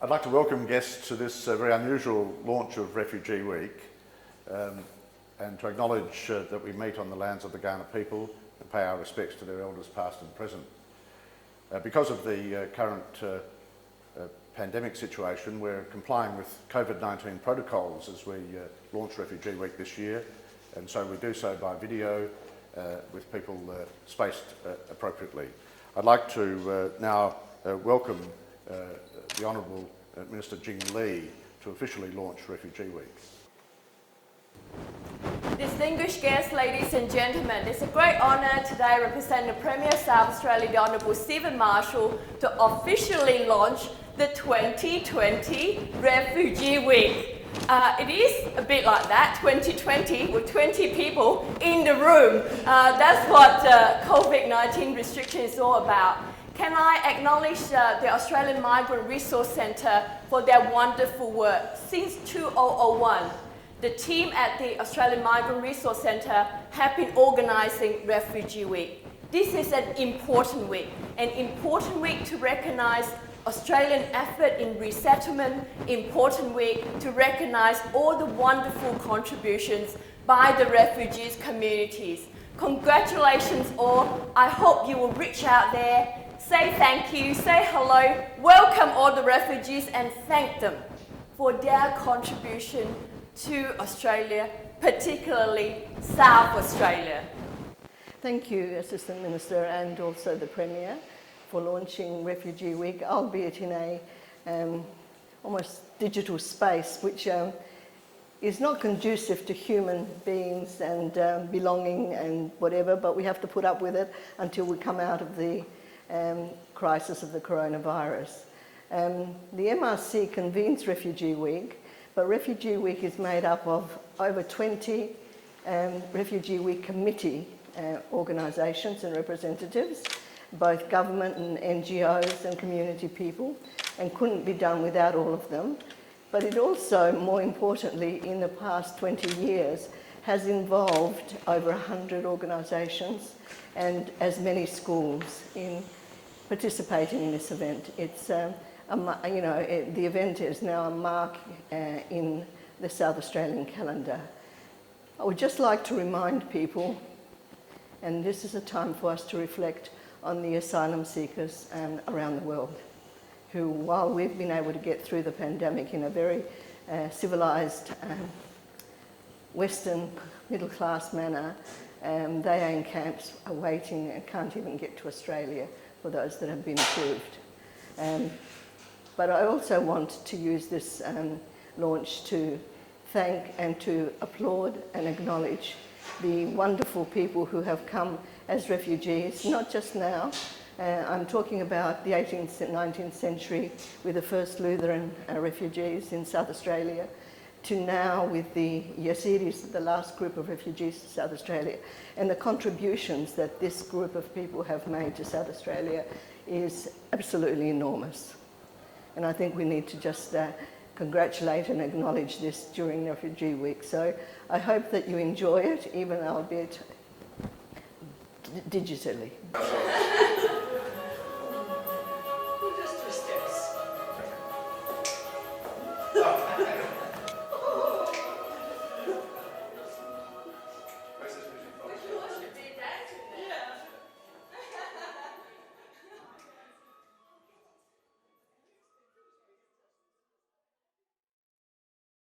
I'd like to welcome guests to this very unusual launch of Refugee Week and to acknowledge that we meet on the lands of the Kaurna people and pay our respects to their elders past and present. Because of the current pandemic situation, we're complying with COVID-19 protocols as we launch Refugee Week this year, and so we do so by video with people spaced appropriately. I'd like to now welcome the Honourable Minister Jing to officially launch Refugee Week. Distinguished guests, ladies and gentlemen, it's a great honour today representing the Premier of South Australia, the Honourable Stephen Marshall, to officially launch the 2020 Refugee Week. It is a bit like that, 2020, with 20 people in the room. That's what COVID-19 restriction is all about. Can I acknowledge the Australian Migrant Resource Centre for their wonderful work. Since 2001, the team at the Australian Migrant Resource Centre have been organising Refugee Week. This is an important week to recognise Australian effort in resettlement, important week to recognise all the wonderful contributions by the refugees communities. Congratulations all. I hope you will reach out there, say thank you, say hello, welcome all the refugees and thank them for their contribution to Australia, particularly South Australia. Thank you, Assistant Minister, and also the Premier for launching Refugee Week, albeit in a almost digital space, which is not conducive to human beings and belonging and whatever, but we have to put up with it until we come out of the crisis of the coronavirus. The MRC convenes Refugee Week, but Refugee Week is made up of over 20 Refugee Week committee organisations and representatives, both government and NGOs and community people, and couldn't be done without all of them. But it also, more importantly, in the past 20 years, has involved over 100 organisations and as many schools in participating in this event. It's, the event is now a mark in the South Australian calendar. I would just like to remind people, and this is a time for us to reflect on the asylum seekers around the world, who, while we've been able to get through the pandemic in a very civilised, Western middle-class manner, they are in camps awaiting and can't even get to Australia for those that have been approved. But I also want to use this launch to thank and to applaud and acknowledge the wonderful people who have come as refugees, not just now. I'm talking about the 18th and 19th century with the first Lutheran refugees in South Australia, to now with the Yazidis, the last group of refugees to South Australia. And the contributions that this group of people have made to South Australia is absolutely enormous. And I think we need to just congratulate and acknowledge this during Refugee Week. So I hope that you enjoy it, even albeit digitally. We'll just do steps.